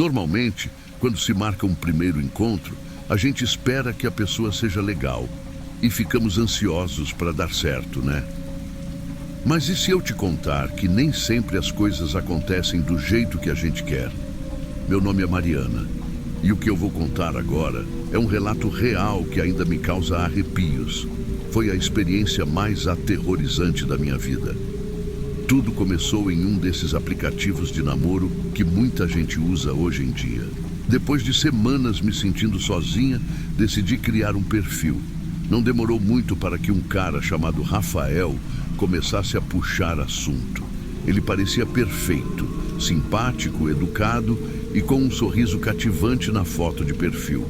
Normalmente, quando se marca um primeiro encontro, a gente espera que a pessoa seja legal e ficamos ansiosos para dar certo, né? Mas e se eu te contar que nem sempre as coisas acontecem do jeito que a gente quer? Meu nome é Mariana e o que eu vou contar agora é um relato real que ainda me causa arrepios. Foi a experiência mais aterrorizante da minha vida. Tudo começou em um desses aplicativos de namoro que muita gente usa hoje em dia. Depois de semanas me sentindo sozinha, decidi criar um perfil. Não demorou muito para que um cara chamado Rafael começasse a puxar assunto. Ele parecia perfeito, simpático, educado e com um sorriso cativante na foto de perfil.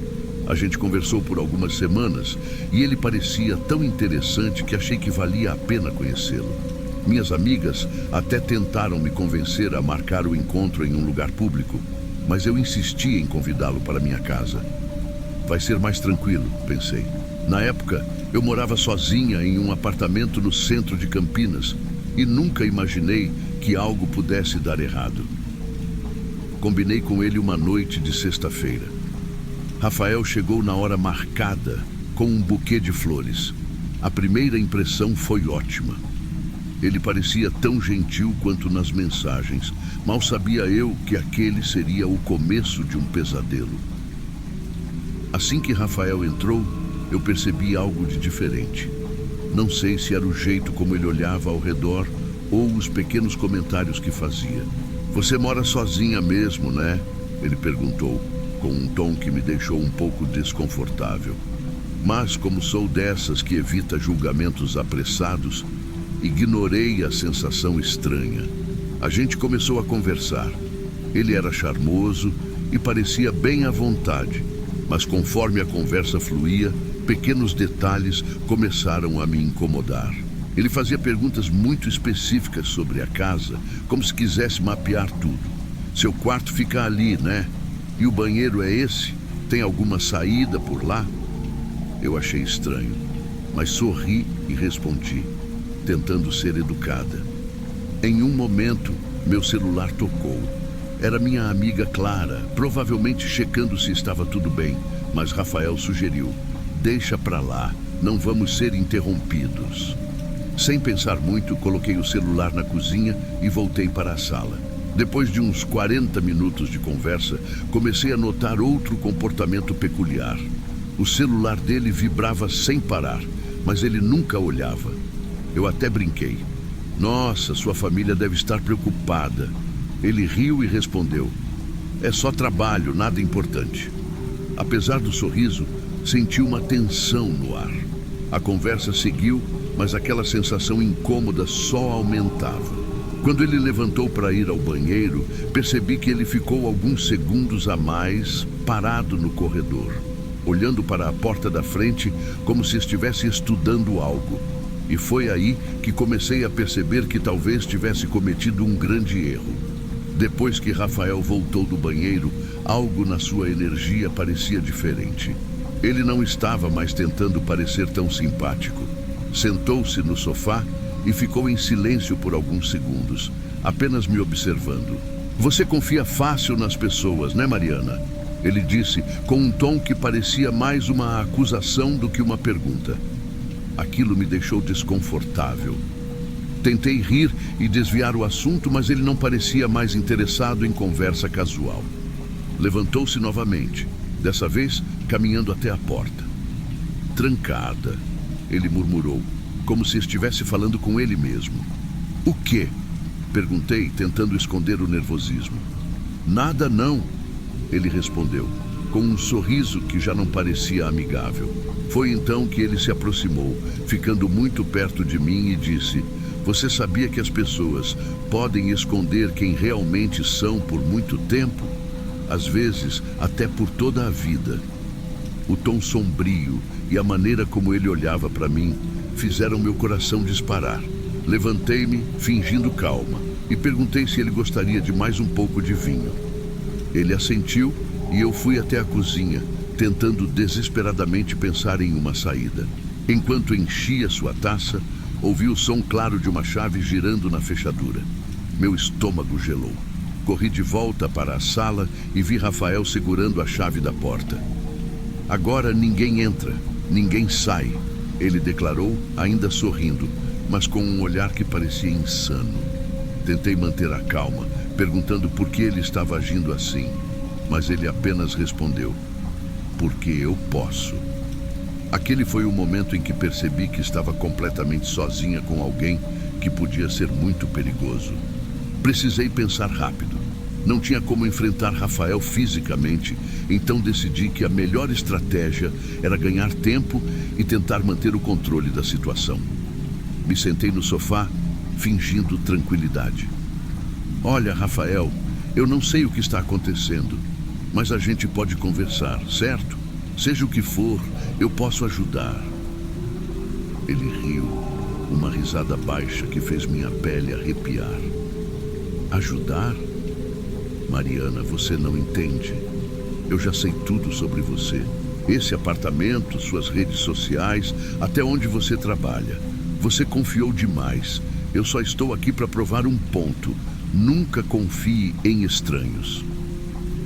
A gente conversou por algumas semanas e ele parecia tão interessante que achei que valia a pena conhecê-lo. Minhas amigas até tentaram me convencer a marcar o encontro em um lugar público, mas eu insisti em convidá-lo para minha casa. Vai ser mais tranquilo, pensei. Na época, eu morava sozinha em um apartamento no centro de Campinas e nunca imaginei que algo pudesse dar errado. Combinei com ele uma noite de sexta-feira. Rafael chegou na hora marcada com um buquê de flores. A primeira impressão foi ótima. Ele parecia tão gentil quanto nas mensagens. Mal sabia eu que aquele seria o começo de um pesadelo. Assim que Rafael entrou, eu percebi algo de diferente. Não sei se era o jeito como ele olhava ao redor ou os pequenos comentários que fazia. Você mora sozinha mesmo, né? Ele perguntou, com um tom que me deixou um pouco desconfortável. Mas, como sou dessas que evita julgamentos apressados, ignorei a sensação estranha. A gente começou a conversar. Ele era charmoso e parecia bem à vontade, mas conforme a conversa fluía, pequenos detalhes começaram a me incomodar. Ele fazia perguntas muito específicas sobre a casa, como se quisesse mapear tudo. Seu quarto fica ali, né? E o banheiro é esse? Tem alguma saída por lá? Eu achei estranho, mas sorri e respondi, tentando ser educada. Em um momento, meu celular tocou. Era minha amiga Clara, provavelmente checando se estava tudo bem, mas Rafael sugeriu, deixa pra lá, não vamos ser interrompidos. Sem pensar muito, coloquei o celular na cozinha e voltei para a sala. Depois de uns 40 minutos de conversa, comecei a notar outro comportamento peculiar. O celular dele vibrava sem parar, mas ele nunca olhava. Eu até brinquei. Nossa, sua família deve estar preocupada. Ele riu e respondeu, é só trabalho, nada importante. Apesar do sorriso, senti uma tensão no ar. A conversa seguiu, mas aquela sensação incômoda só aumentava. Quando ele levantou para ir ao banheiro, percebi que ele ficou alguns segundos a mais parado no corredor, olhando para a porta da frente como se estivesse estudando algo. E foi aí que comecei a perceber que talvez tivesse cometido um grande erro. Depois que Rafael voltou do banheiro, algo na sua energia parecia diferente. Ele não estava mais tentando parecer tão simpático. Sentou-se no sofá e ficou em silêncio por alguns segundos, apenas me observando. Você confia fácil nas pessoas, né, Mariana? Ele disse com um tom que parecia mais uma acusação do que uma pergunta. Aquilo me deixou desconfortável. Tentei rir e desviar o assunto, mas ele não parecia mais interessado em conversa casual. Levantou-se novamente, dessa vez caminhando até a porta. Trancada, ele murmurou, como se estivesse falando com ele mesmo. O quê? Perguntei, tentando esconder o nervosismo. Nada não, ele respondeu, com um sorriso que já não parecia amigável. Foi então que ele se aproximou, ficando muito perto de mim e disse, você sabia que as pessoas podem esconder quem realmente são por muito tempo? Às vezes, até por toda a vida. O tom sombrio e a maneira como ele olhava para mim fizeram meu coração disparar. Levantei-me, fingindo calma, e perguntei se ele gostaria de mais um pouco de vinho. Ele assentiu e eu fui até a cozinha, tentando desesperadamente pensar em uma saída. Enquanto enchia sua taça, ouvi o som claro de uma chave girando na fechadura. Meu estômago gelou. Corri de volta para a sala e vi Rafael segurando a chave da porta. Agora ninguém entra, ninguém sai, ele declarou, ainda sorrindo, mas com um olhar que parecia insano. Tentei manter a calma, perguntando por que ele estava agindo assim, mas ele apenas respondeu: porque eu posso. Aquele foi o momento em que percebi que estava completamente sozinha com alguém que podia ser muito perigoso. Precisei pensar rápido. Não tinha como enfrentar Rafael fisicamente, então decidi que a melhor estratégia era ganhar tempo e tentar manter o controle da situação. Me sentei no sofá, fingindo tranquilidade. Olha, Rafael, eu não sei o que está acontecendo, mas a gente pode conversar, certo? Seja o que for, eu posso ajudar. Ele riu, uma risada baixa que fez minha pele arrepiar. Ajudar? Mariana, você não entende. Eu já sei tudo sobre você. Esse apartamento, suas redes sociais, até onde você trabalha. Você confiou demais. Eu só estou aqui para provar um ponto. Nunca confie em estranhos.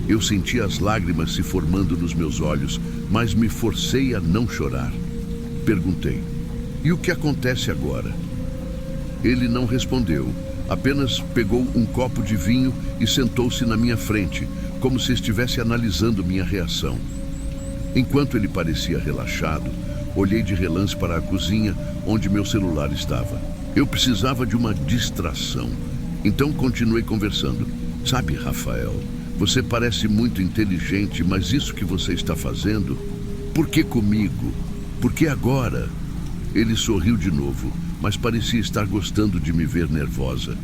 Eu senti as lágrimas se formando nos meus olhos, mas me forcei a não chorar. Perguntei: e o que acontece agora? Ele não respondeu, apenas pegou um copo de vinho e sentou-se na minha frente, como se estivesse analisando minha reação. Enquanto ele parecia relaxado, olhei de relance para a cozinha, onde meu celular estava. Eu precisava de uma distração, então continuei conversando. Sabe, Rafael, você parece muito inteligente, mas isso que você está fazendo, por que comigo? Por que agora? Ele sorriu de novo, mas parecia estar gostando de me ver nervosa.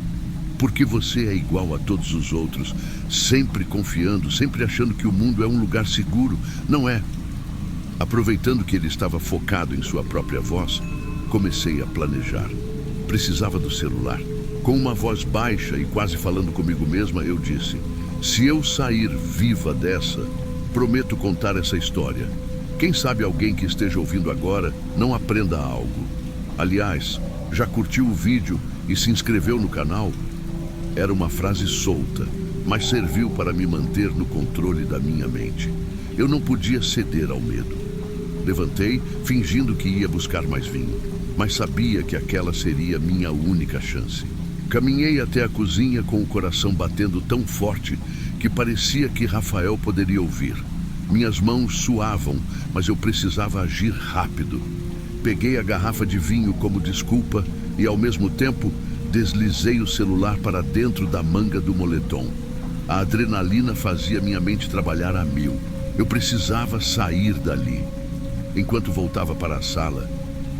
Porque você é igual a todos os outros, sempre confiando, sempre achando que o mundo é um lugar seguro, não é? Aproveitando que ele estava focado em sua própria voz, comecei a planejar. Precisava do celular. Com uma voz baixa e quase falando comigo mesma, eu disse: se eu sair viva dessa, prometo contar essa história. Quem sabe alguém que esteja ouvindo agora não aprenda algo. Aliás, já curtiu o vídeo e se inscreveu no canal? Era uma frase solta, mas serviu para me manter no controle da minha mente. Eu não podia ceder ao medo. Levantei, fingindo que ia buscar mais vinho, mas sabia que aquela seria minha única chance. Caminhei até a cozinha com o coração batendo tão forte que parecia que Rafael poderia ouvir. Minhas mãos suavam, mas eu precisava agir rápido. Peguei a garrafa de vinho como desculpa e, ao mesmo tempo, deslizei o celular para dentro da manga do moletom. A adrenalina fazia minha mente trabalhar a mil. Eu precisava sair dali. Enquanto voltava para a sala,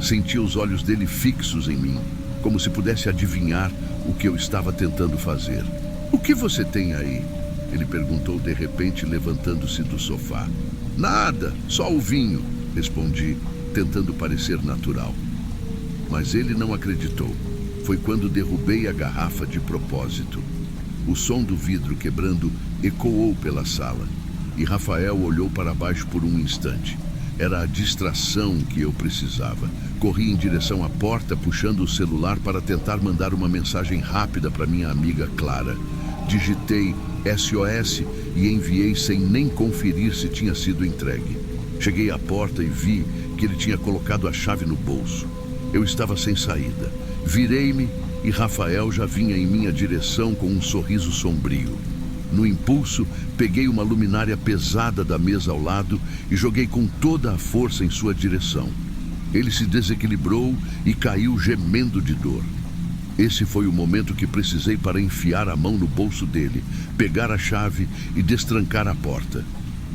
sentia os olhos dele fixos em mim, como se pudesse adivinhar o que eu estava tentando fazer. O que você tem aí? Ele perguntou de repente, levantando-se do sofá. Nada, só o vinho, respondi, tentando parecer natural. Mas ele não acreditou. Foi quando derrubei a garrafa de propósito. O som do vidro quebrando ecoou pela sala, e Rafael olhou para baixo por um instante. Era a distração que eu precisava. Corri em direção à porta, puxando o celular para tentar mandar uma mensagem rápida para minha amiga Clara. Digitei SOS e enviei sem nem conferir se tinha sido entregue. Cheguei à porta e vi que ele tinha colocado a chave no bolso. Eu estava sem saída. Virei-me e Rafael já vinha em minha direção com um sorriso sombrio. No impulso, peguei uma luminária pesada da mesa ao lado e joguei com toda a força em sua direção. Ele se desequilibrou e caiu gemendo de dor. Esse foi o momento que precisei para enfiar a mão no bolso dele, pegar a chave e destrancar a porta.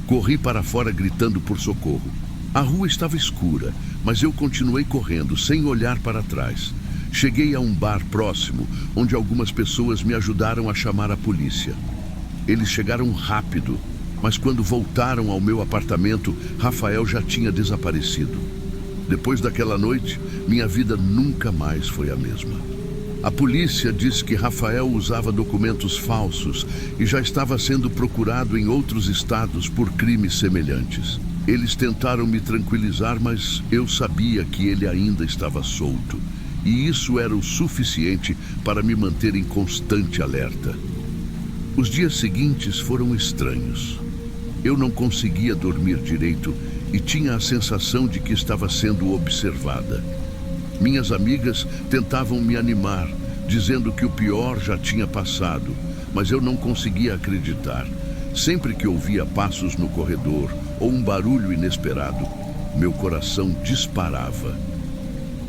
Corri para fora gritando por socorro. A rua estava escura, mas eu continuei correndo, sem olhar para trás. Cheguei a um bar próximo, onde algumas pessoas me ajudaram a chamar a polícia. Eles chegaram rápido, mas quando voltaram ao meu apartamento, Rafael já tinha desaparecido. Depois daquela noite, minha vida nunca mais foi a mesma. A polícia disse que Rafael usava documentos falsos e já estava sendo procurado em outros estados por crimes semelhantes. Eles tentaram me tranquilizar, mas eu sabia que ele ainda estava solto. E isso era o suficiente para me manter em constante alerta. Os dias seguintes foram estranhos. Eu não conseguia dormir direito e tinha a sensação de que estava sendo observada. Minhas amigas tentavam me animar, dizendo que o pior já tinha passado, mas eu não conseguia acreditar. Sempre que ouvia passos no corredor ou um barulho inesperado, meu coração disparava.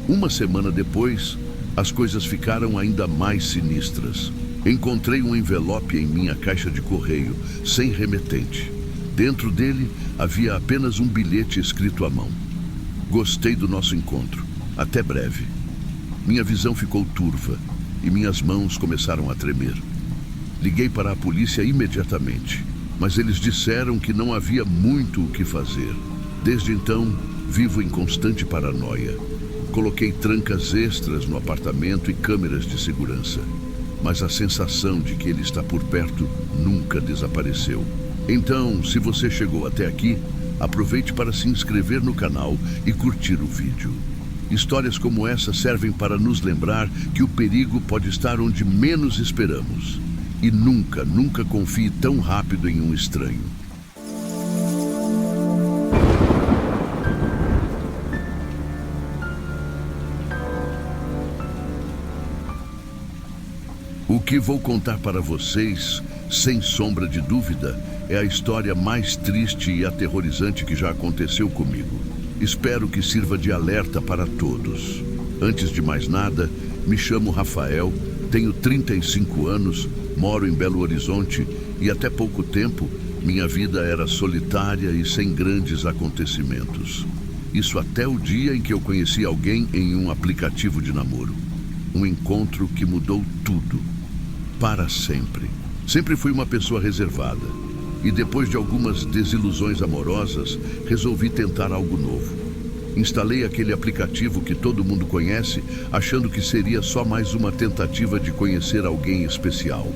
Uma semana depois, as coisas ficaram ainda mais sinistras. Encontrei um envelope em minha caixa de correio, sem remetente. Dentro dele havia apenas um bilhete escrito à mão. Gostei do nosso encontro. Até breve. Minha visão ficou turva e minhas mãos começaram a tremer. Liguei para a polícia imediatamente, mas eles disseram que não havia muito o que fazer. Desde então, vivo em constante paranoia. Coloquei trancas extras no apartamento e câmeras de segurança, mas a sensação de que ele está por perto nunca desapareceu. Então, se você chegou até aqui, aproveite para se inscrever no canal e curtir o vídeo. Histórias como essa servem para nos lembrar que o perigo pode estar onde menos esperamos. E nunca, nunca confie tão rápido em um estranho. O que vou contar para vocês, sem sombra de dúvida, é a história mais triste e aterrorizante que já aconteceu comigo. Espero que sirva de alerta para todos. Antes de mais nada, me chamo Rafael, tenho 35 anos, moro em Belo Horizonte e até pouco tempo minha vida era solitária e sem grandes acontecimentos. Isso até o dia em que eu conheci alguém em um aplicativo de namoro. Um encontro que mudou tudo. Para sempre. Sempre fui uma pessoa reservada. E depois de algumas desilusões amorosas, resolvi tentar algo novo. Instalei aquele aplicativo que todo mundo conhece, achando que seria só mais uma tentativa de conhecer alguém especial.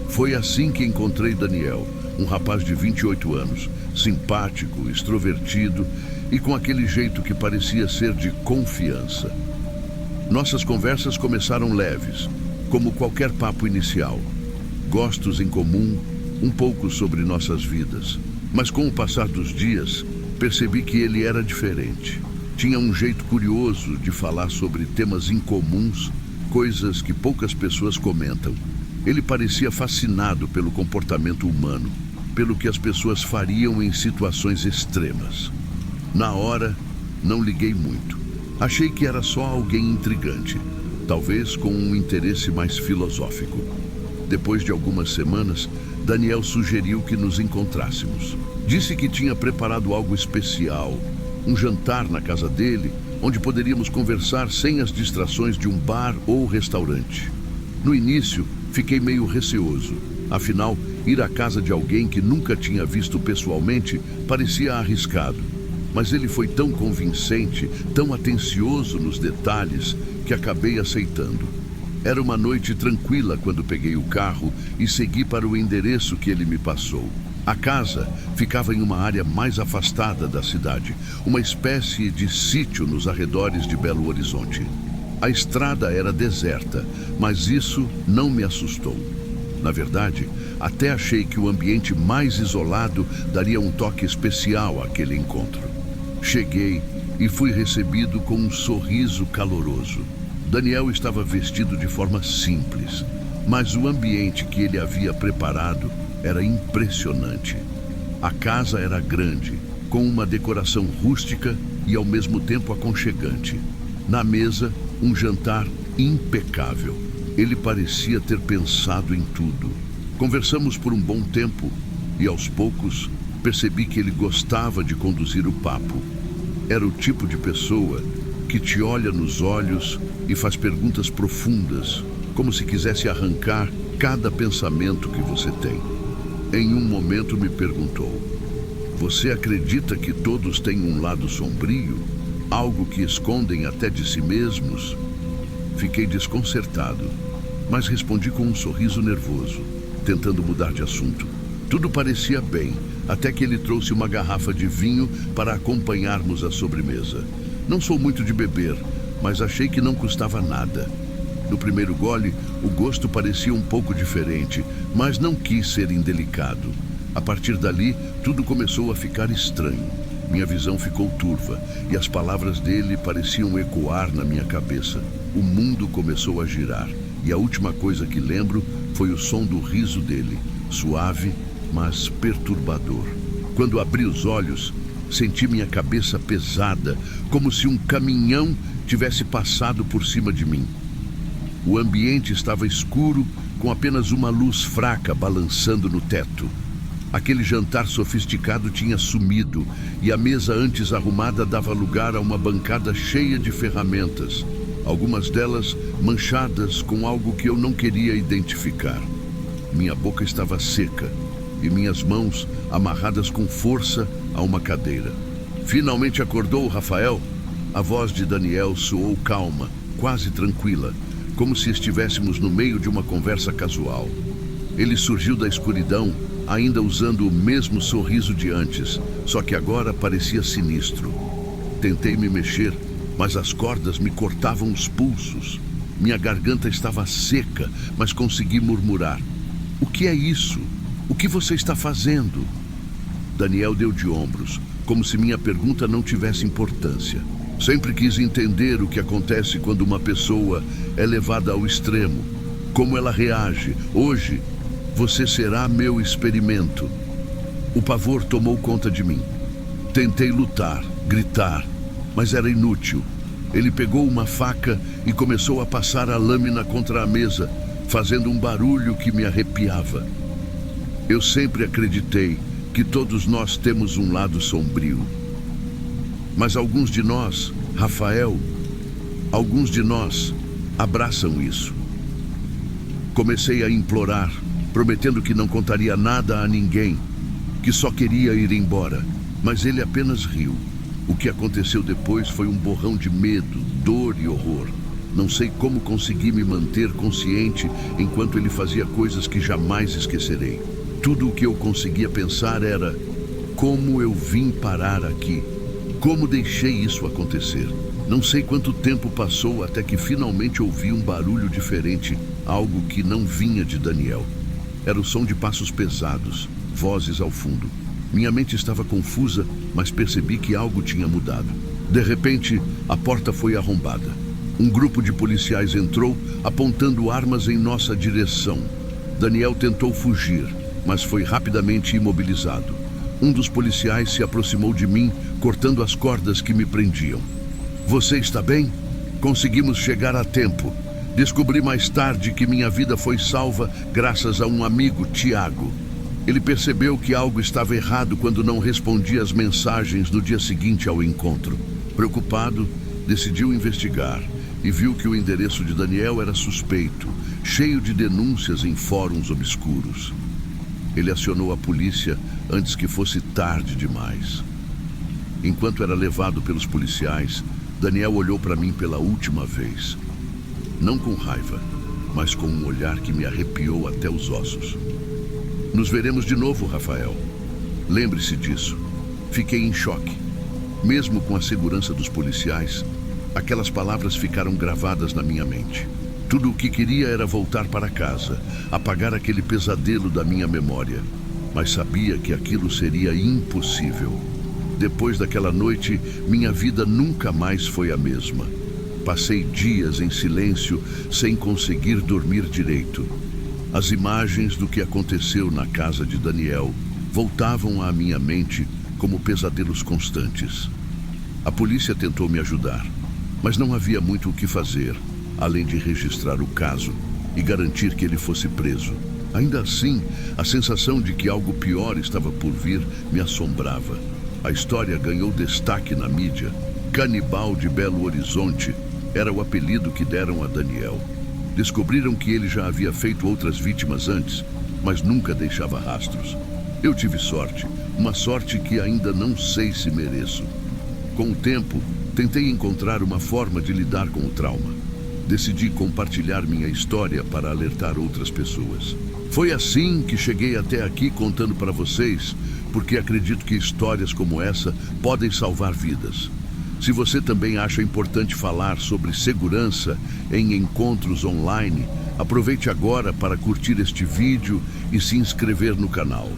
Foi assim que encontrei Daniel, um rapaz de 28 anos, simpático, extrovertido e com aquele jeito que parecia ser de confiança. Nossas conversas começaram leves, como qualquer papo inicial. Gostos em comum, um pouco sobre nossas vidas. Mas com o passar dos dias, percebi que ele era diferente. Tinha um jeito curioso de falar sobre temas incomuns, coisas que poucas pessoas comentam. Ele parecia fascinado pelo comportamento humano, pelo que as pessoas fariam em situações extremas. Na hora, não liguei muito. Achei que era só alguém intrigante, talvez com um interesse mais filosófico. Depois de algumas semanas, Daniel sugeriu que nos encontrássemos. Disse que tinha preparado algo especial, um jantar na casa dele, onde poderíamos conversar sem as distrações de um bar ou restaurante. No início, fiquei meio receoso. Afinal, ir à casa de alguém que nunca tinha visto pessoalmente parecia arriscado. Mas ele foi tão convincente, tão atencioso nos detalhes, que acabei aceitando. Era uma noite tranquila quando peguei o carro e segui para o endereço que ele me passou. A casa ficava em uma área mais afastada da cidade, uma espécie de sítio nos arredores de Belo Horizonte. A estrada era deserta, mas isso não me assustou. Na verdade, até achei que o ambiente mais isolado daria um toque especial àquele encontro. Cheguei e fui recebido com um sorriso caloroso. Daniel estava vestido de forma simples, mas o ambiente que ele havia preparado era impressionante. A casa era grande, com uma decoração rústica e ao mesmo tempo aconchegante. Na mesa, um jantar impecável. Ele parecia ter pensado em tudo. Conversamos por um bom tempo e, aos poucos, percebi que ele gostava de conduzir o papo. Era o tipo de pessoa que te olha nos olhos e faz perguntas profundas, como se quisesse arrancar cada pensamento que você tem. Em um momento me perguntou: "Você acredita que todos têm um lado sombrio? Algo que escondem até de si mesmos?" Fiquei desconcertado, mas respondi com um sorriso nervoso, tentando mudar de assunto. Tudo parecia bem, até que ele trouxe uma garrafa de vinho para acompanharmos a sobremesa. Não sou muito de beber, mas achei que não custava nada. No primeiro gole, o gosto parecia um pouco diferente, mas não quis ser indelicado. A partir dali, tudo começou a ficar estranho. Minha visão ficou turva e as palavras dele pareciam ecoar na minha cabeça. O mundo começou a girar e a última coisa que lembro foi o som do riso dele, suave, mas perturbador. Quando abri os olhos, senti minha cabeça pesada, como se um caminhão tivesse passado por cima de mim. O ambiente estava escuro, com apenas uma luz fraca balançando no teto. Aquele jantar sofisticado tinha sumido e a mesa antes arrumada dava lugar a uma bancada cheia de ferramentas, algumas delas manchadas com algo que eu não queria identificar. Minha boca estava seca e minhas mãos amarradas com força a uma cadeira. Finalmente acordou, Rafael? A voz de Daniel soou calma, quase tranquila, como se estivéssemos no meio de uma conversa casual. Ele surgiu da escuridão, ainda usando o mesmo sorriso de antes, só que agora parecia sinistro. Tentei me mexer, mas as cordas me cortavam os pulsos. Minha garganta estava seca, mas consegui murmurar. O que é isso? O que você está fazendo? Daniel deu de ombros, como se minha pergunta não tivesse importância. Sempre quis entender o que acontece quando uma pessoa é levada ao extremo, como ela reage. Hoje, você será meu experimento. O pavor tomou conta de mim. Tentei lutar, gritar, mas era inútil. Ele pegou uma faca e começou a passar a lâmina contra a mesa, fazendo um barulho que me arrepiava. Eu sempre acreditei que todos nós temos um lado sombrio. Mas alguns de nós, Rafael, alguns de nós abraçam isso. Comecei a implorar, prometendo que não contaria nada a ninguém, que só queria ir embora, mas ele apenas riu. O que aconteceu depois foi um borrão de medo, dor e horror. Não sei como consegui me manter consciente enquanto ele fazia coisas que jamais esquecerei. Tudo o que eu conseguia pensar era: como eu vim parar aqui? Como deixei isso acontecer? Não sei quanto tempo passou até que finalmente ouvi um barulho diferente, algo que não vinha de Daniel. Era o som de passos pesados, vozes ao fundo. Minha mente estava confusa, mas percebi que algo tinha mudado. De repente, a porta foi arrombada. Um grupo de policiais entrou, apontando armas em nossa direção. Daniel tentou fugir, mas foi rapidamente imobilizado. Um dos policiais se aproximou de mim, cortando as cordas que me prendiam. Você está bem? Conseguimos chegar a tempo. Descobri mais tarde que minha vida foi salva graças a um amigo, Tiago. Ele percebeu que algo estava errado quando não respondia às mensagens no dia seguinte ao encontro. Preocupado, decidiu investigar e viu que o endereço de Daniel era suspeito, cheio de denúncias em fóruns obscuros. Ele acionou a polícia antes que fosse tarde demais. Enquanto era levado pelos policiais, Daniel olhou para mim pela última vez. Não com raiva, mas com um olhar que me arrepiou até os ossos. Nos veremos de novo, Rafael. Lembre-se disso. Fiquei em choque. Mesmo com a segurança dos policiais, aquelas palavras ficaram gravadas na minha mente. Tudo o que queria era voltar para casa, apagar aquele pesadelo da minha memória. Mas sabia que aquilo seria impossível. Depois daquela noite, minha vida nunca mais foi a mesma. Passei dias em silêncio, sem conseguir dormir direito. As imagens do que aconteceu na casa de Daniel voltavam à minha mente como pesadelos constantes. A polícia tentou me ajudar, mas não havia muito o que fazer, além de registrar o caso e garantir que ele fosse preso. Ainda assim, a sensação de que algo pior estava por vir me assombrava. A história ganhou destaque na mídia. Canibal de Belo Horizonte era o apelido que deram a Daniel. Descobriram que ele já havia feito outras vítimas antes, mas nunca deixava rastros. Eu tive sorte, uma sorte que ainda não sei se mereço. Com o tempo, tentei encontrar uma forma de lidar com o trauma. Decidi compartilhar minha história para alertar outras pessoas. Foi assim que cheguei até aqui contando para vocês, porque acredito que histórias como essa podem salvar vidas. Se você também acha importante falar sobre segurança em encontros online, aproveite agora para curtir este vídeo e se inscrever no canal.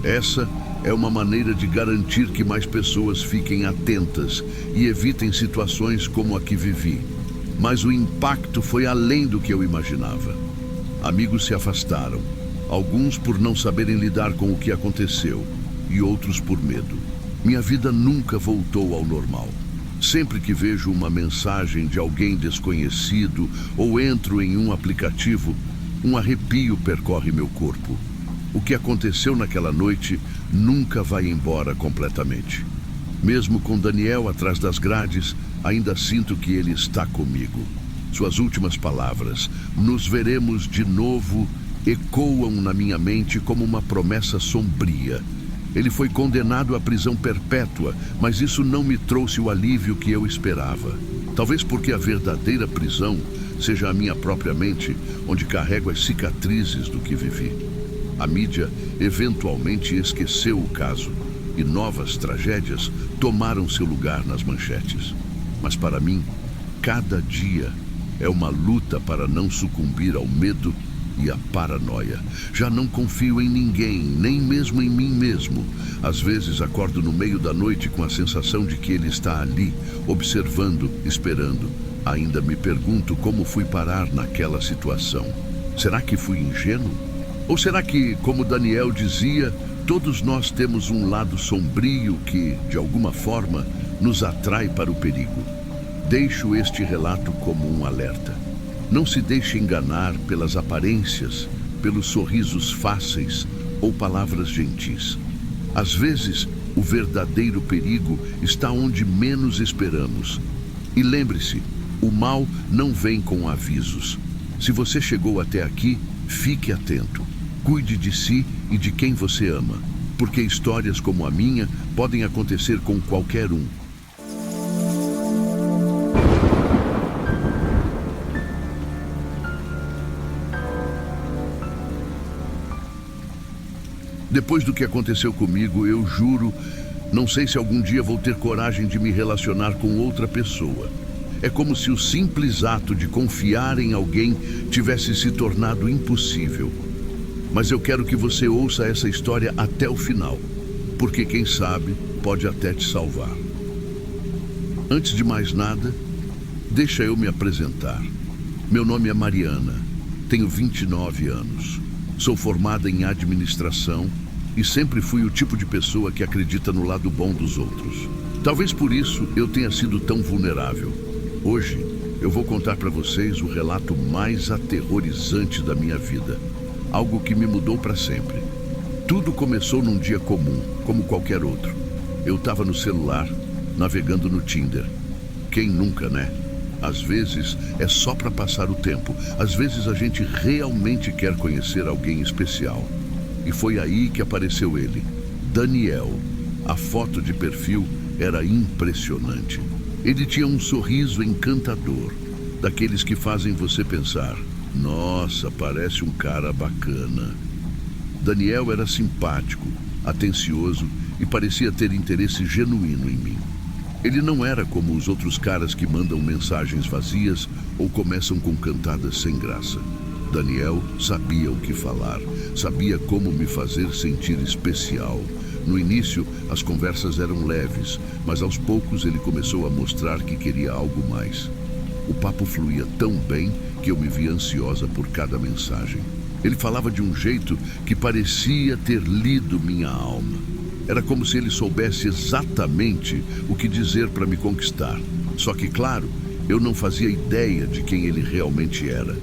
Essa é uma maneira de garantir que mais pessoas fiquem atentas e evitem situações como a que vivi. Mas o impacto foi além do que eu imaginava. Amigos se afastaram, alguns por não saberem lidar com o que aconteceu e outros por medo. Minha vida nunca voltou ao normal. Sempre que vejo uma mensagem de alguém desconhecido ou entro em um aplicativo, um arrepio percorre meu corpo. O que aconteceu naquela noite nunca vai embora completamente. Mesmo com Daniel atrás das grades, ainda sinto que ele está comigo. Suas últimas palavras, "nos veremos de novo", ecoam na minha mente como uma promessa sombria. Ele foi condenado à prisão perpétua, mas isso não me trouxe o alívio que eu esperava. Talvez porque a verdadeira prisão seja a minha própria mente, onde carrego as cicatrizes do que vivi. A mídia eventualmente esqueceu o caso e novas tragédias tomaram seu lugar nas manchetes. Mas para mim, cada dia é uma luta para não sucumbir ao medo e à paranoia. Já não confio em ninguém, nem mesmo em mim mesmo. Às vezes acordo no meio da noite com a sensação de que ele está ali, observando, esperando. Ainda me pergunto como fui parar naquela situação. Será que fui ingênuo? Ou será que, como Daniel dizia, todos nós temos um lado sombrio que, de alguma forma, nos atrai para o perigo? Deixo este relato como um alerta. Não se deixe enganar pelas aparências, pelos sorrisos fáceis ou palavras gentis. Às vezes, o verdadeiro perigo está onde menos esperamos. E lembre-se, o mal não vem com avisos. Se você chegou até aqui, fique atento. Cuide de si e de quem você ama, porque histórias como a minha podem acontecer com qualquer um. Depois do que aconteceu comigo, eu juro, não sei se algum dia vou ter coragem de me relacionar com outra pessoa. É como se o simples ato de confiar em alguém tivesse se tornado impossível. Mas eu quero que você ouça essa história até o final, porque quem sabe pode até te salvar. Antes de mais nada, deixa eu me apresentar. Meu nome é Mariana, tenho 29 anos, sou formada em administração e sempre fui o tipo de pessoa que acredita no lado bom dos outros. Talvez por isso eu tenha sido tão vulnerável. Hoje eu vou contar para vocês o relato mais aterrorizante da minha vida. Algo que me mudou para sempre. Tudo começou num dia comum, como qualquer outro. Eu estava no celular, navegando no Tinder. Quem nunca, né? Às vezes é só para passar o tempo. Às vezes a gente realmente quer conhecer alguém especial. E foi aí que apareceu ele, Daniel. A foto de perfil era impressionante. Ele tinha um sorriso encantador, daqueles que fazem você pensar: nossa, parece um cara bacana. Daniel era simpático, atencioso e parecia ter interesse genuíno em mim. Ele não era como os outros caras que mandam mensagens vazias ou começam com cantadas sem graça. Daniel sabia o que falar, sabia como me fazer sentir especial. No início, as conversas eram leves, mas aos poucos ele começou a mostrar que queria algo mais. O papo fluía tão bem que eu me via ansiosa por cada mensagem. Ele falava de um jeito que parecia ter lido minha alma. Era como se ele soubesse exatamente o que dizer para me conquistar. Só que, claro, eu não fazia ideia de quem ele realmente era.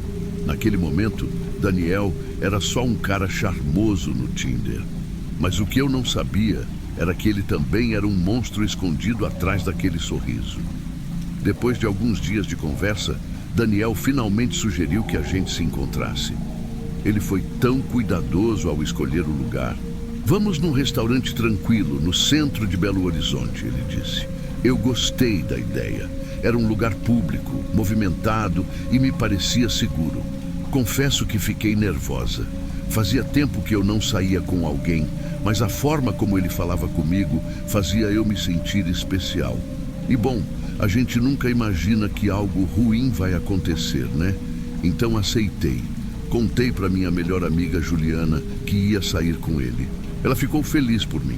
Naquele momento, Daniel era só um cara charmoso no Tinder. Mas o que eu não sabia era que ele também era um monstro escondido atrás daquele sorriso. Depois de alguns dias de conversa, Daniel finalmente sugeriu que a gente se encontrasse. Ele foi tão cuidadoso ao escolher o lugar. Vamos num restaurante tranquilo, no centro de Belo Horizonte, ele disse. Eu gostei da ideia. Era um lugar público, movimentado e me parecia seguro. Confesso que fiquei nervosa. Fazia tempo que eu não saía com alguém, mas a forma como ele falava comigo fazia eu me sentir especial. E bom, a gente nunca imagina que algo ruim vai acontecer, né? Então aceitei. Contei para minha melhor amiga Juliana que ia sair com ele. Ela ficou feliz por mim,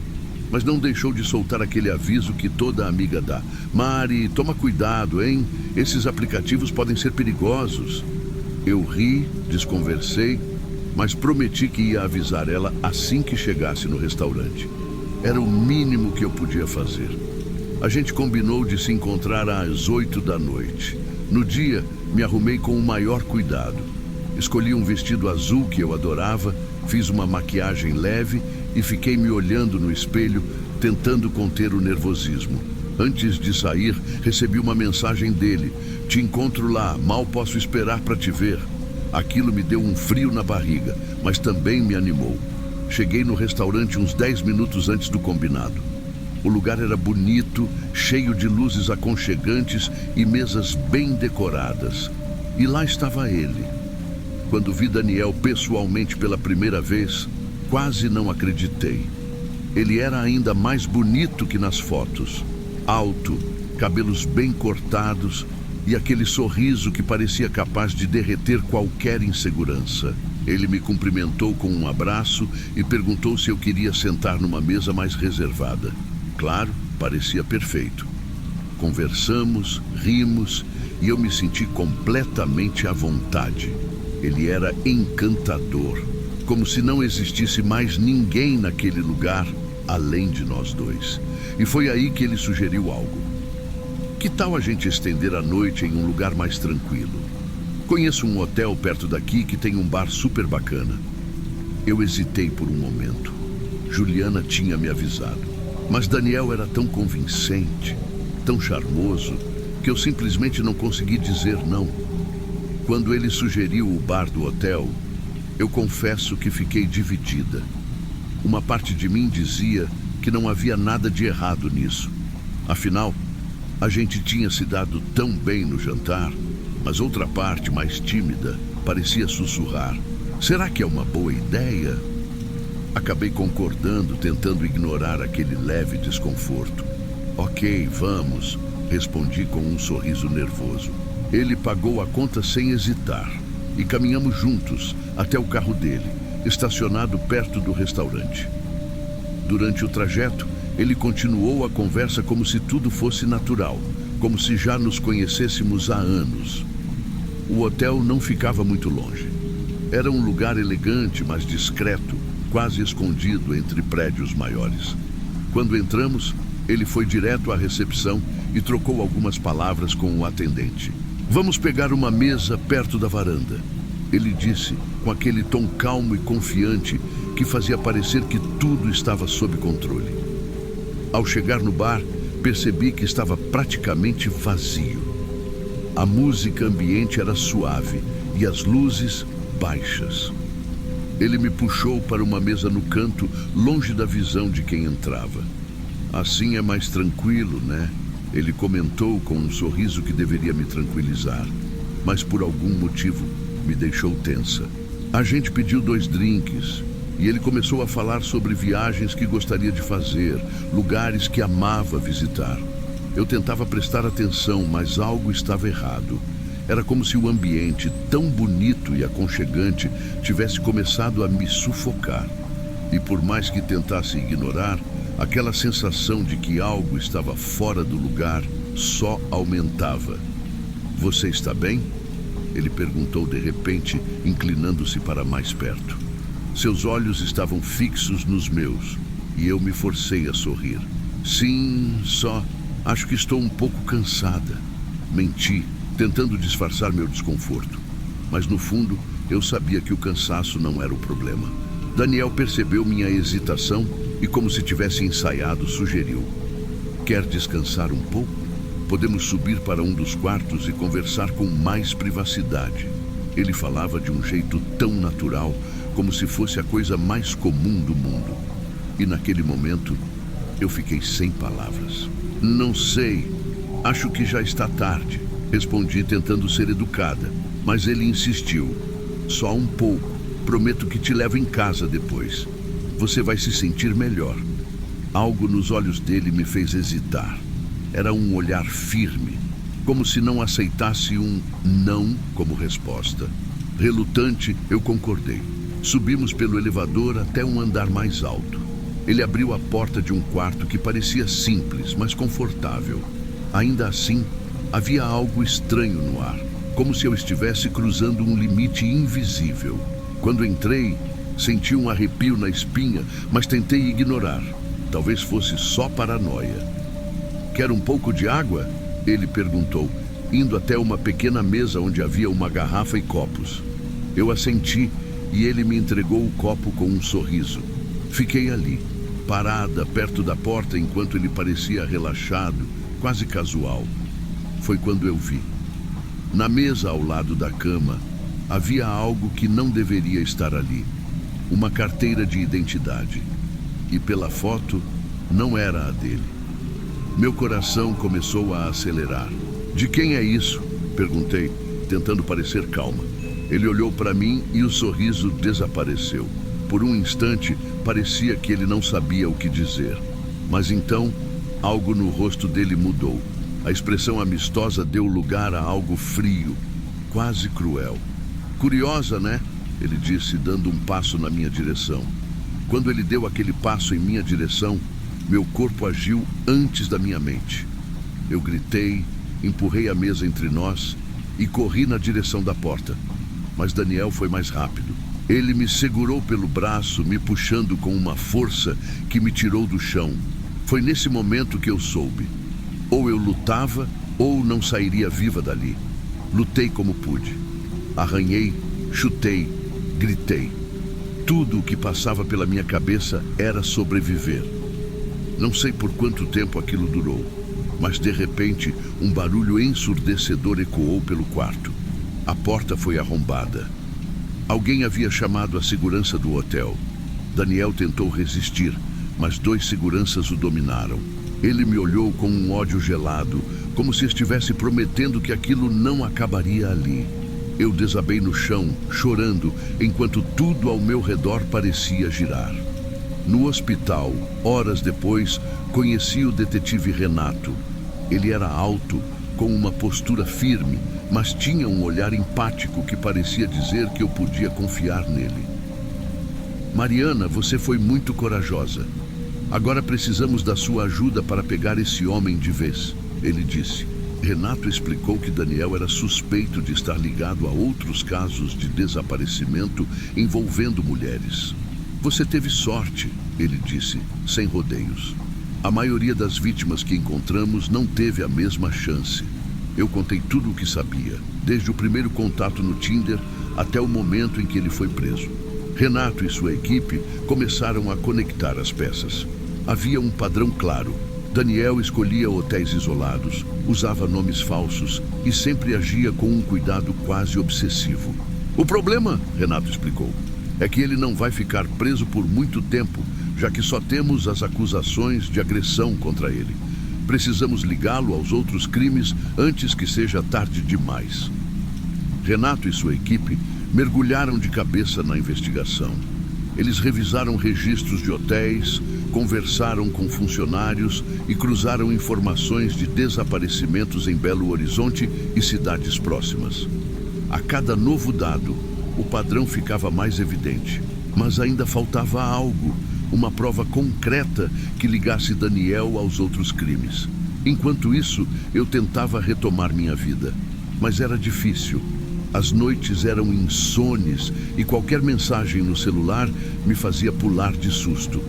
mas não deixou de soltar aquele aviso que toda amiga dá. Mari, toma cuidado, hein? Esses aplicativos podem ser perigosos. Eu ri, desconversei, mas prometi que ia avisar ela assim que chegasse no restaurante. Era o mínimo que eu podia fazer. A gente combinou de se encontrar às 8 da noite. No dia, me arrumei com o maior cuidado. Escolhi um vestido azul que eu adorava, fiz uma maquiagem leve e fiquei me olhando no espelho, tentando conter o nervosismo. Antes de sair, recebi uma mensagem dele. Te encontro lá, mal posso esperar para te ver. Aquilo me deu um frio na barriga, mas também me animou. Cheguei no restaurante uns 10 minutos antes do combinado. O lugar era bonito, cheio de luzes aconchegantes e mesas bem decoradas. E lá estava ele. Quando vi Daniel pessoalmente pela primeira vez, quase não acreditei. Ele era ainda mais bonito que nas fotos. Alto, cabelos bem cortados e aquele sorriso que parecia capaz de derreter qualquer insegurança. Ele me cumprimentou com um abraço e perguntou se eu queria sentar numa mesa mais reservada. Claro, parecia perfeito. Conversamos, rimos e eu me senti completamente à vontade. Ele era encantador, como se não existisse mais ninguém naquele lugar além de nós dois. E foi aí que ele sugeriu algo. Que tal a gente estender a noite em um lugar mais tranquilo? Conheço um hotel perto daqui que tem um bar super bacana. Eu hesitei por um momento. Juliana tinha me avisado. Mas Daniel era tão convincente, tão charmoso, que eu simplesmente não consegui dizer não. Quando ele sugeriu o bar do hotel, eu confesso que fiquei dividida. Uma parte de mim dizia que não havia nada de errado nisso. Afinal, a gente tinha se dado tão bem no jantar, mas outra parte, mais tímida, parecia sussurrar. Será que é uma boa ideia? Acabei concordando, tentando ignorar aquele leve desconforto. Ok, vamos, respondi com um sorriso nervoso. Ele pagou a conta sem hesitar e caminhamos juntos até o carro dele, estacionado perto do restaurante. Durante o trajeto, ele continuou a conversa como se tudo fosse natural, como se já nos conhecêssemos há anos. O hotel não ficava muito longe. Era um lugar elegante, mas discreto, quase escondido entre prédios maiores. Quando entramos, ele foi direto à recepção e trocou algumas palavras com o atendente. Vamos pegar uma mesa perto da varanda, ele disse, com aquele tom calmo e confiante que fazia parecer que tudo estava sob controle. Ao chegar no bar, percebi que estava praticamente vazio. A música ambiente era suave e as luzes baixas. Ele me puxou para uma mesa no canto, longe da visão de quem entrava. Assim é mais tranquilo, né? Ele comentou com um sorriso que deveria me tranquilizar, mas por algum motivo me deixou tensa. A gente pediu 2 drinks e ele começou a falar sobre viagens que gostaria de fazer, lugares que amava visitar. Eu tentava prestar atenção, mas algo estava errado. Era como se o ambiente, tão bonito e aconchegante, tivesse começado a me sufocar. E por mais que tentasse ignorar, aquela sensação de que algo estava fora do lugar só aumentava. Você está bem? Ele perguntou de repente, inclinando-se para mais perto. Seus olhos estavam fixos nos meus e eu me forcei a sorrir. Sim, só acho que estou um pouco cansada. Menti, tentando disfarçar meu desconforto. Mas no fundo, eu sabia que o cansaço não era o problema. Daniel percebeu minha hesitação e, como se tivesse ensaiado, sugeriu. Quer descansar um pouco? Podemos subir para um dos quartos e conversar com mais privacidade. Ele falava de um jeito tão natural, como se fosse a coisa mais comum do mundo. E naquele momento, eu fiquei sem palavras. Não sei, acho que já está tarde, respondi tentando ser educada, mas ele insistiu. Só um pouco, prometo que te levo em casa depois. Você vai se sentir melhor. Algo nos olhos dele me fez hesitar. era um olhar firme, como se não aceitasse um não como resposta. Relutante, eu concordei. Subimos pelo elevador até um andar mais alto. Ele abriu a porta de um quarto que parecia simples, mas confortável. Ainda assim, havia algo estranho no ar, como se eu estivesse cruzando um limite invisível. Quando entrei, senti um arrepio na espinha, mas tentei ignorar. Talvez fosse só paranoia. "Quer um pouco de água?" ele perguntou, indo até uma pequena mesa onde havia uma garrafa e copos. Eu assenti e ele me entregou o copo com um sorriso. Fiquei ali, parada perto da porta enquanto ele parecia relaxado, quase casual. Foi quando eu vi. Na mesa ao lado da cama, havia algo que não deveria estar ali. Uma carteira de identidade. E pela foto, não era a dele. Meu coração começou a acelerar. "De quem é isso?" perguntei, tentando parecer calma. Ele olhou para mim e o sorriso desapareceu. Por um instante, parecia que ele não sabia o que dizer. Mas então, algo no rosto dele mudou. A expressão amistosa deu lugar a algo frio, quase cruel. "Curiosa, né?" ele disse, dando um passo na minha direção. Quando ele deu aquele passo em minha direção, meu corpo agiu antes da minha mente. Eu gritei, empurrei a mesa entre nós e corri na direção da porta. Mas Daniel foi mais rápido. Ele me segurou pelo braço, me puxando com uma força que me tirou do chão. Foi nesse momento que eu soube. Ou eu lutava, ou não sairia viva dali. Lutei como pude. Arranhei, chutei, gritei. Tudo o que passava pela minha cabeça era sobreviver. Não sei por quanto tempo aquilo durou, mas de repente um barulho ensurdecedor ecoou pelo quarto. A porta foi arrombada. Alguém havia chamado a segurança do hotel. Daniel tentou resistir, mas 2 seguranças o dominaram. Ele me olhou com um ódio gelado, como se estivesse prometendo que aquilo não acabaria ali. Eu desabei no chão, chorando, enquanto tudo ao meu redor parecia girar. No hospital, horas depois, conheci o detetive Renato. Ele era alto, com uma postura firme, mas tinha um olhar empático que parecia dizer que eu podia confiar nele. "Mariana, você foi muito corajosa. Agora precisamos da sua ajuda para pegar esse homem de vez", ele disse. Renato explicou que Daniel era suspeito de estar ligado a outros casos de desaparecimento envolvendo mulheres. "Você teve sorte", ele disse, sem rodeios. "A maioria das vítimas que encontramos não teve a mesma chance." Eu contei tudo o que sabia, desde o primeiro contato no Tinder até o momento em que ele foi preso. Renato e sua equipe começaram a conectar as peças. Havia um padrão claro. Daniel escolhia hotéis isolados, usava nomes falsos e sempre agia com um cuidado quase obsessivo. "O problema", Renato explicou, "é que ele não vai ficar preso por muito tempo, já que só temos as acusações de agressão contra ele. Precisamos ligá-lo aos outros crimes antes que seja tarde demais." Renato e sua equipe mergulharam de cabeça na investigação. Eles revisaram registros de hotéis, conversaram com funcionários e cruzaram informações de desaparecimentos em Belo Horizonte e cidades próximas. A cada novo dado, o padrão ficava mais evidente, mas ainda faltava algo, uma prova concreta que ligasse Daniel aos outros crimes. Enquanto isso, eu tentava retomar minha vida, mas era difícil. As noites eram insones e qualquer mensagem no celular me fazia pular de susto.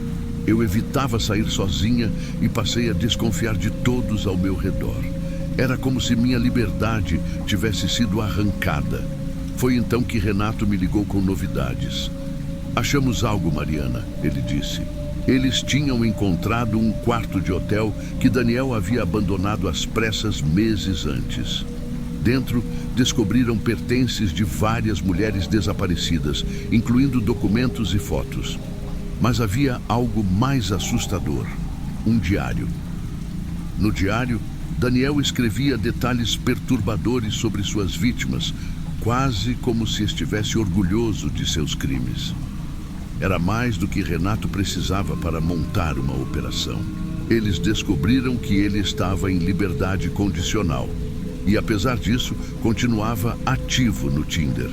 Eu evitava sair sozinha e passei a desconfiar de todos ao meu redor. Era como se minha liberdade tivesse sido arrancada. Foi então que Renato me ligou com novidades. "Achamos algo, Mariana", ele disse. Eles tinham encontrado um quarto de hotel que Daniel havia abandonado às pressas meses antes. Dentro, descobriram pertences de várias mulheres desaparecidas, incluindo documentos e fotos. Mas havia algo mais assustador: um diário. No diário, Daniel escrevia detalhes perturbadores sobre suas vítimas, quase como se estivesse orgulhoso de seus crimes. Era mais do que Renato precisava para montar uma operação. Eles descobriram que ele estava em liberdade condicional e, apesar disso, continuava ativo no Tinder.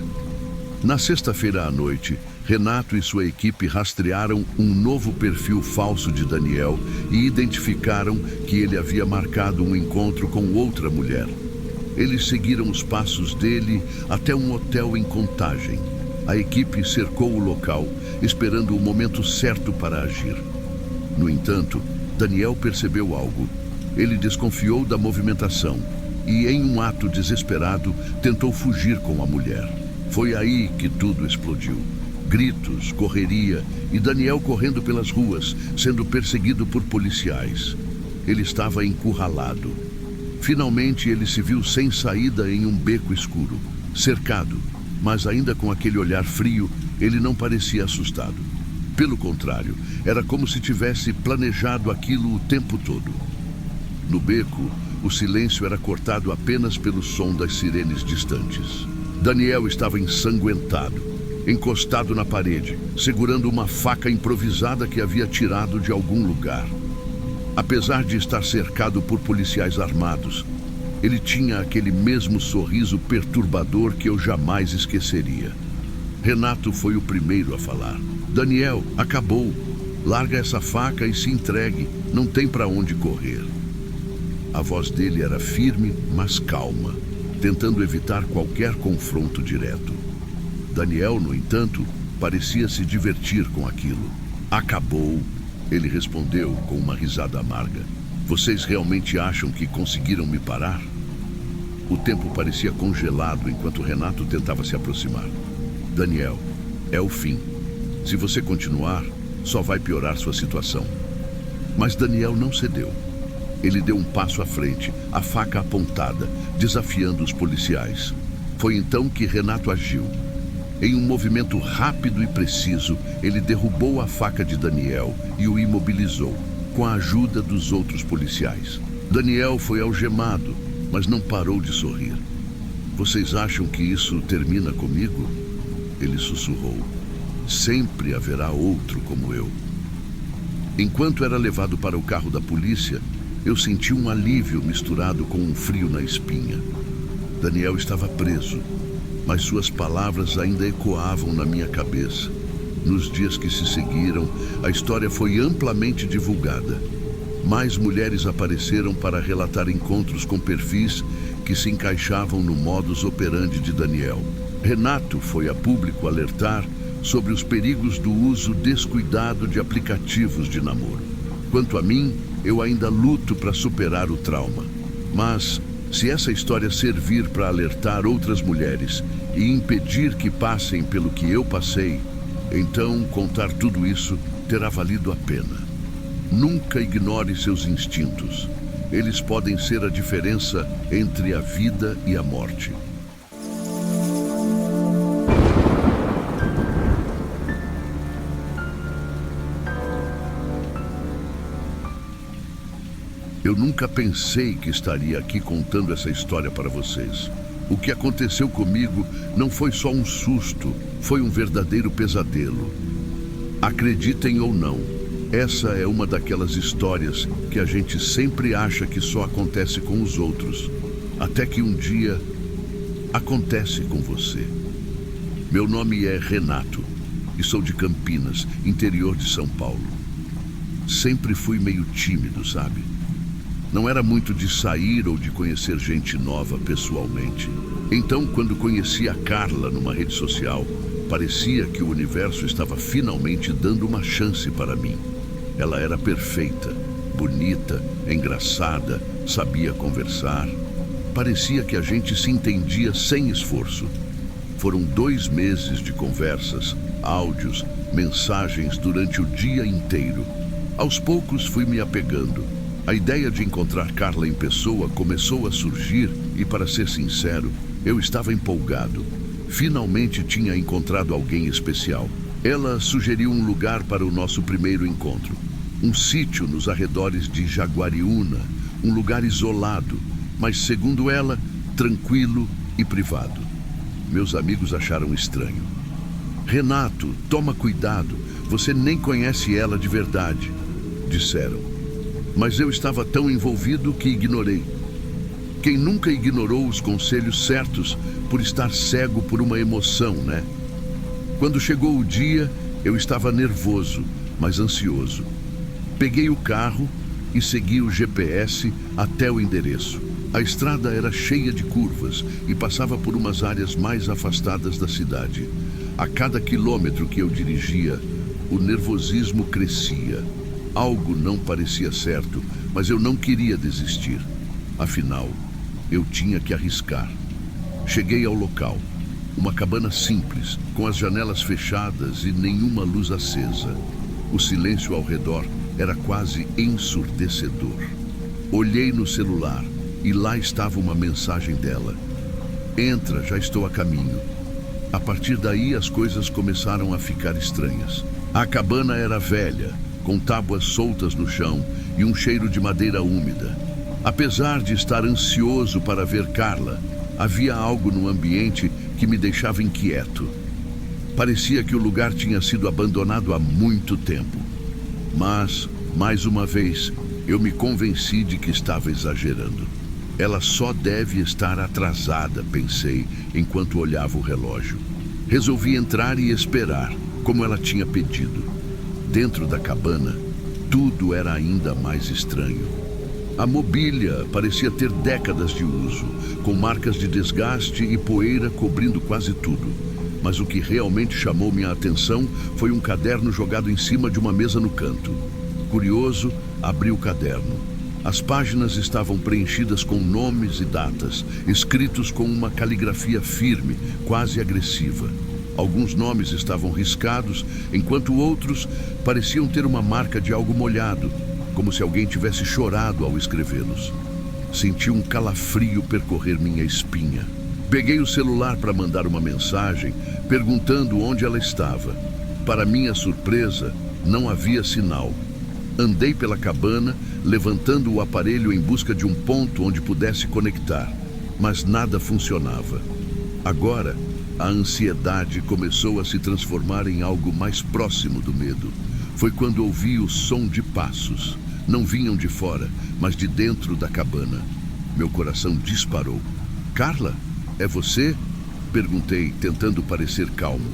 Na sexta-feira à noite, Renato e sua equipe rastrearam um novo perfil falso de Daniel e identificaram que ele havia marcado um encontro com outra mulher. Eles seguiram os passos dele até um hotel em Contagem. A equipe cercou o local, esperando o momento certo para agir. No entanto, Daniel percebeu algo. Ele desconfiou da movimentação e, em um ato desesperado, tentou fugir com a mulher. Foi aí que tudo explodiu. Gritos, correria e Daniel correndo pelas ruas, sendo perseguido por policiais. Ele estava encurralado. Finalmente ele se viu sem saída em um beco escuro, cercado, mas ainda com aquele olhar frio, ele não parecia assustado. Pelo contrário, era como se tivesse planejado aquilo o tempo todo. No beco, o silêncio era cortado apenas pelo som das sirenes distantes. Daniel estava ensanguentado, encostado na parede, segurando uma faca improvisada que havia tirado de algum lugar. Apesar de estar cercado por policiais armados, ele tinha aquele mesmo sorriso perturbador que eu jamais esqueceria. Renato foi o primeiro a falar. Daniel, acabou. Larga essa faca e se entregue. Não tem para onde correr. A voz dele era firme, mas calma, tentando evitar qualquer confronto direto. Daniel, no entanto, parecia se divertir com aquilo. Acabou, ele respondeu com uma risada amarga. Vocês realmente acham que conseguiram me parar? O tempo parecia congelado enquanto Renato tentava se aproximar. Daniel, é o fim. Se você continuar, só vai piorar sua situação. Mas Daniel não cedeu. Ele deu um passo à frente, a faca apontada, desafiando os policiais. Foi então que Renato agiu. Em um movimento rápido e preciso, ele derrubou a faca de Daniel e o imobilizou, com a ajuda dos outros policiais. Daniel foi algemado, mas não parou de sorrir. Vocês acham que isso termina comigo? Ele sussurrou. Sempre haverá outro como eu. Enquanto era levado para o carro da polícia, eu senti um alívio misturado com um frio na espinha. Daniel estava preso, mas suas palavras ainda ecoavam na minha cabeça. Nos dias que se seguiram, a história foi amplamente divulgada. Mais mulheres apareceram para relatar encontros com perfis que se encaixavam no modus operandi de Daniel. Renato foi a público alertar sobre os perigos do uso descuidado de aplicativos de namoro. Quanto a mim, eu ainda luto para superar o trauma. Mas, se essa história servir para alertar outras mulheres e impedir que passem pelo que eu passei, então contar tudo isso terá valido a pena. Nunca ignore seus instintos. Eles podem ser a diferença entre a vida e a morte. Eu nunca pensei que estaria aqui contando essa história para vocês. O que aconteceu comigo não foi só um susto, foi um verdadeiro pesadelo. Acreditem ou não, essa é uma daquelas histórias que a gente sempre acha que só acontece com os outros, até que um dia acontece com você. Meu nome é Renato e sou de Campinas, interior de São Paulo. Sempre fui meio tímido, sabe? Não era muito de sair ou de conhecer gente nova pessoalmente. Então, quando conheci a Carla numa rede social, parecia que o universo estava finalmente dando uma chance para mim. Ela era perfeita, bonita, engraçada, sabia conversar. Parecia que a gente se entendia sem esforço. Foram 2 meses de conversas, áudios, mensagens durante o dia inteiro. Aos poucos fui me apegando. A ideia de encontrar Carla em pessoa começou a surgir e, para ser sincero, eu estava empolgado. Finalmente tinha encontrado alguém especial. Ela sugeriu um lugar para o nosso primeiro encontro. Um sítio nos arredores de Jaguariúna, um lugar isolado, mas, segundo ela, tranquilo e privado. Meus amigos acharam estranho. Renato, toma cuidado, você nem conhece ela de verdade, disseram. mas eu estava tão envolvido que ignorei. Quem nunca ignorou os conselhos certos por estar cego por uma emoção, né? Quando chegou o dia, eu estava nervoso, mas ansioso. Peguei o carro e segui o GPS até o endereço. A estrada era cheia de curvas e passava por umas áreas mais afastadas da cidade. A cada quilômetro que eu dirigia, o nervosismo crescia. Algo não parecia certo, mas eu não queria desistir. Afinal, eu tinha que arriscar. Cheguei ao local. Uma cabana simples, com as janelas fechadas e nenhuma luz acesa. O silêncio ao redor era quase ensurdecedor. Olhei no celular e lá estava uma mensagem dela. Entra, já estou a caminho. A partir daí as coisas começaram a ficar estranhas. A cabana era velha, com tábuas soltas no chão e um cheiro de madeira úmida. Apesar de estar ansioso para ver Carla, havia algo no ambiente que me deixava inquieto. Parecia que o lugar tinha sido abandonado há muito tempo. Mas, mais uma vez, eu me convenci de que estava exagerando. Ela só deve estar atrasada, pensei, enquanto olhava o relógio. Resolvi entrar e esperar, como ela tinha pedido. Dentro da cabana, tudo era ainda mais estranho. A mobília parecia ter décadas de uso, com marcas de desgaste e poeira cobrindo quase tudo. Mas o que realmente chamou minha atenção foi um caderno jogado em cima de uma mesa no canto. Curioso, abri o caderno. As páginas estavam preenchidas com nomes e datas, escritos com uma caligrafia firme, quase agressiva. Alguns nomes estavam riscados, enquanto outros pareciam ter uma marca de algo molhado, como se alguém tivesse chorado ao escrevê-los. Senti um calafrio percorrer minha espinha. Peguei o celular para mandar uma mensagem, perguntando onde ela estava. Para minha surpresa, não havia sinal. Andei pela cabana, levantando o aparelho em busca de um ponto onde pudesse conectar, mas nada funcionava. Agora, a ansiedade começou a se transformar em algo mais próximo do medo. Foi quando ouvi o som de passos. Não vinham de fora, mas de dentro da cabana. Meu coração disparou. Carla, é você? Perguntei, tentando parecer calmo.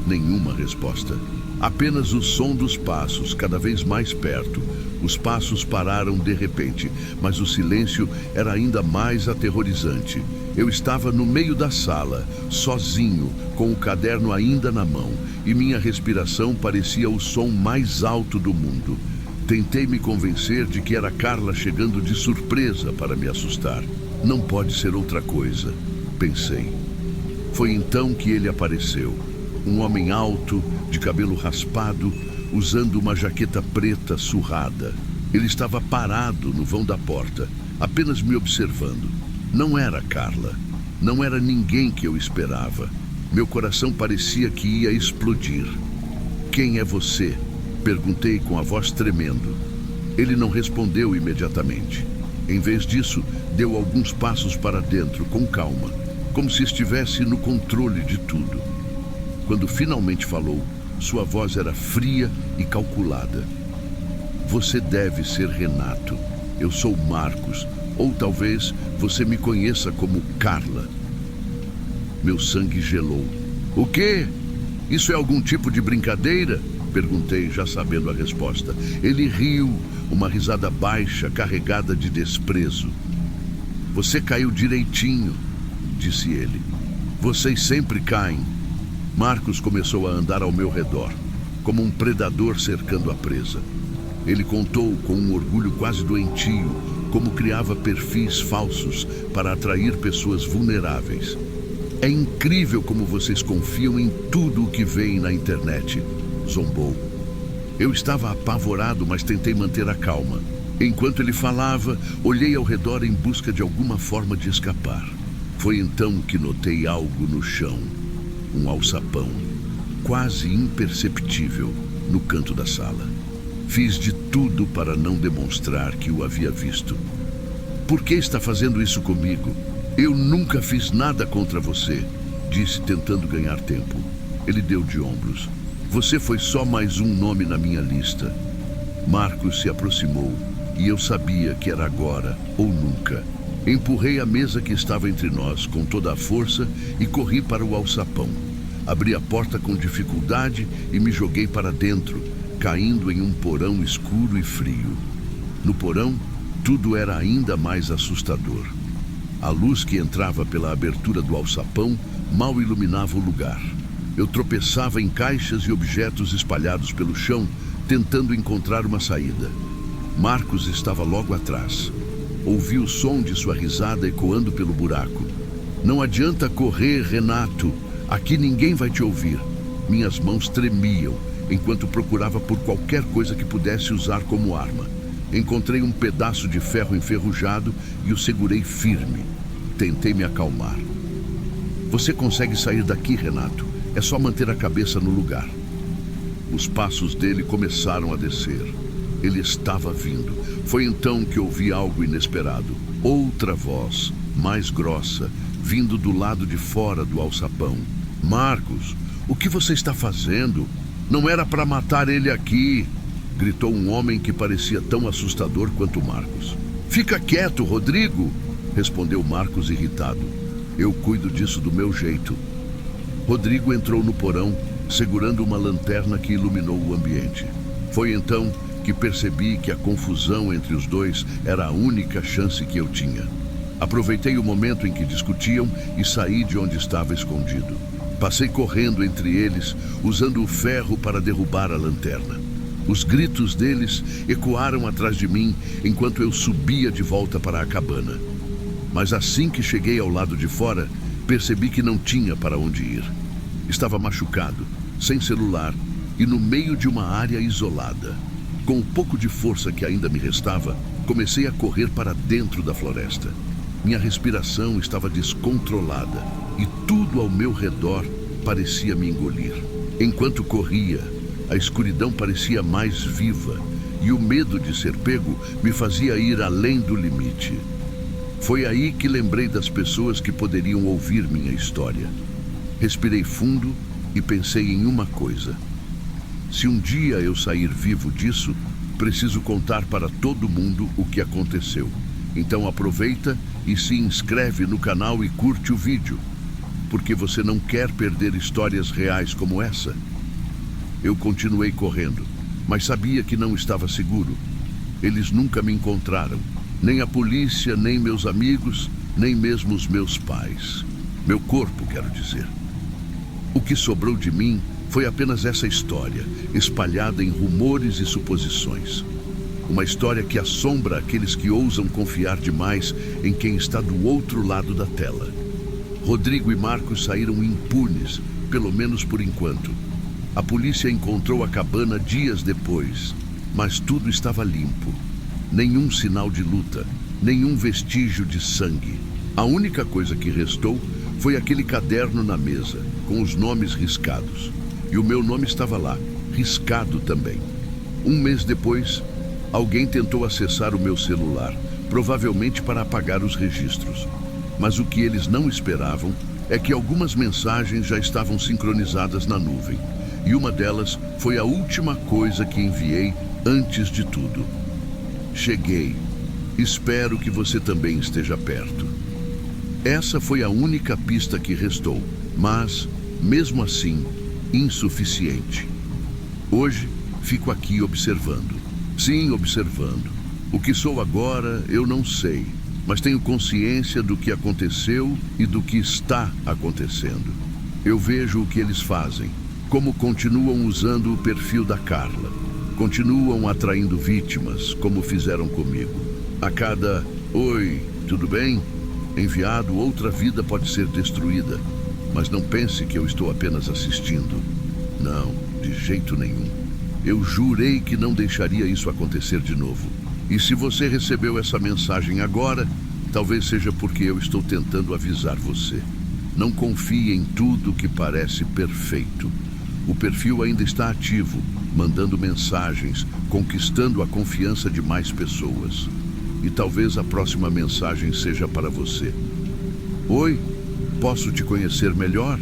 Nenhuma resposta. Apenas o som dos passos, cada vez mais perto. Os passos pararam de repente, mas o silêncio era ainda mais aterrorizante. Eu estava no meio da sala, sozinho, com o caderno ainda na mão, e minha respiração parecia o som mais alto do mundo. Tentei me convencer de que era Carla chegando de surpresa para me assustar. Não pode ser outra coisa, pensei. Foi então que ele apareceu. Um homem alto, de cabelo raspado, usando uma jaqueta preta surrada. Ele estava parado no vão da porta, apenas me observando. Não era Carla. Não era ninguém que eu esperava. Meu coração parecia que ia explodir. Quem é você? Perguntei com a voz tremendo. Ele não respondeu imediatamente. Em vez disso, deu alguns passos para dentro, com calma, como se estivesse no controle de tudo. Quando finalmente falou, sua voz era fria e calculada. Você deve ser Renato. Eu sou Marcos. Ou talvez você me conheça como Carla. Meu sangue gelou. O quê? Isso é algum tipo de brincadeira? Perguntei, já sabendo a resposta. Ele riu, uma risada baixa, carregada de desprezo. Você caiu direitinho, disse ele. Vocês sempre caem. Marcos começou a andar ao meu redor, como um predador cercando a presa. Ele contou com um orgulho quase doentio como criava perfis falsos para atrair pessoas vulneráveis. É incrível como vocês confiam em tudo o que veem na internet, zombou. Eu estava apavorado, mas tentei manter a calma. Enquanto ele falava, olhei ao redor em busca de alguma forma de escapar. Foi então que notei algo no chão. Um alçapão, quase imperceptível, no canto da sala. Fiz de tudo para não demonstrar que o havia visto. Por que está fazendo isso comigo? Eu nunca fiz nada contra você, disse tentando ganhar tempo. Ele deu de ombros. Você foi só mais um nome na minha lista. Marcos se aproximou, e eu sabia que era agora ou nunca. Empurrei a mesa que estava entre nós com toda a força e corri para o alçapão. Abri a porta com dificuldade e me joguei para dentro, caindo em um porão escuro e frio. No porão, tudo era ainda mais assustador. A luz que entrava pela abertura do alçapão mal iluminava o lugar. Eu tropeçava em caixas e objetos espalhados pelo chão, tentando encontrar uma saída. Marcos estava logo atrás. Ouvi o som de sua risada ecoando pelo buraco. "Não adianta correr, Renato. Aqui ninguém vai te ouvir." Minhas mãos tremiam enquanto procurava por qualquer coisa que pudesse usar como arma. Encontrei um pedaço de ferro enferrujado e o segurei firme. Tentei me acalmar. "Você consegue sair daqui, Renato. É só manter a cabeça no lugar." Os passos dele começaram a descer. Ele estava vindo. Foi então que ouvi algo inesperado. Outra voz, mais grossa, vindo do lado de fora do alçapão. "Marcos, o que você está fazendo? Não era para matar ele aqui!" Gritou um homem que parecia tão assustador quanto Marcos. "Fica quieto, Rodrigo!" respondeu Marcos irritado. "Eu cuido disso do meu jeito." Rodrigo entrou no porão, segurando uma lanterna que iluminou o ambiente. Foi então que percebi que a confusão entre os dois era a única chance que eu tinha. Aproveitei o momento em que discutiam e saí de onde estava escondido. Passei correndo entre eles, usando o ferro para derrubar a lanterna. Os gritos deles ecoaram atrás de mim enquanto eu subia de volta para a cabana. Mas assim que cheguei ao lado de fora, percebi que não tinha para onde ir. Estava machucado, sem celular e no meio de uma área isolada. Com o pouco de força que ainda me restava, comecei a correr para dentro da floresta. Minha respiração estava descontrolada e tudo ao meu redor parecia me engolir. Enquanto corria, a escuridão parecia mais viva e o medo de ser pego me fazia ir além do limite. Foi aí que lembrei das pessoas que poderiam ouvir minha história. Respirei fundo e pensei em uma coisa. Se um dia eu sair vivo disso, preciso contar para todo mundo o que aconteceu. Então aproveita e se inscreve no canal e curte o vídeo, porque você não quer perder histórias reais como essa. Eu continuei correndo, mas sabia que não estava seguro. Eles nunca me encontraram, nem a polícia, nem meus amigos, nem mesmo os meus pais. Meu corpo, quero dizer. O que sobrou de mim foi apenas essa história, espalhada em rumores e suposições. Uma história que assombra aqueles que ousam confiar demais em quem está do outro lado da tela. Rodrigo e Marcos saíram impunes, pelo menos por enquanto. A polícia encontrou a cabana dias depois, mas tudo estava limpo. Nenhum sinal de luta, nenhum vestígio de sangue. A única coisa que restou foi aquele caderno na mesa, com os nomes riscados. E o meu nome estava lá, riscado também. Um mês depois, alguém tentou acessar o meu celular, provavelmente para apagar os registros. Mas o que eles não esperavam é que algumas mensagens já estavam sincronizadas na nuvem. E uma delas foi a última coisa que enviei antes de tudo. Cheguei. Espero que você também esteja perto. Essa foi a única pista que restou, mas, mesmo assim, insuficiente. Hoje, fico aqui observando. Sim, observando. O que sou agora, eu não sei, mas tenho consciência do que aconteceu e do que está acontecendo. Eu vejo o que eles fazem, como continuam usando o perfil da Carla. Continuam atraindo vítimas, como fizeram comigo. A cada "Oi, tudo bem?" enviado, outra vida pode ser destruída. Mas não pense que eu estou apenas assistindo. Não, de jeito nenhum. Eu jurei que não deixaria isso acontecer de novo. E se você recebeu essa mensagem agora, talvez seja porque eu estou tentando avisar você. Não confie em tudo que parece perfeito. O perfil ainda está ativo, mandando mensagens, conquistando a confiança de mais pessoas. E talvez a próxima mensagem seja para você. "Oi, posso te conhecer melhor?"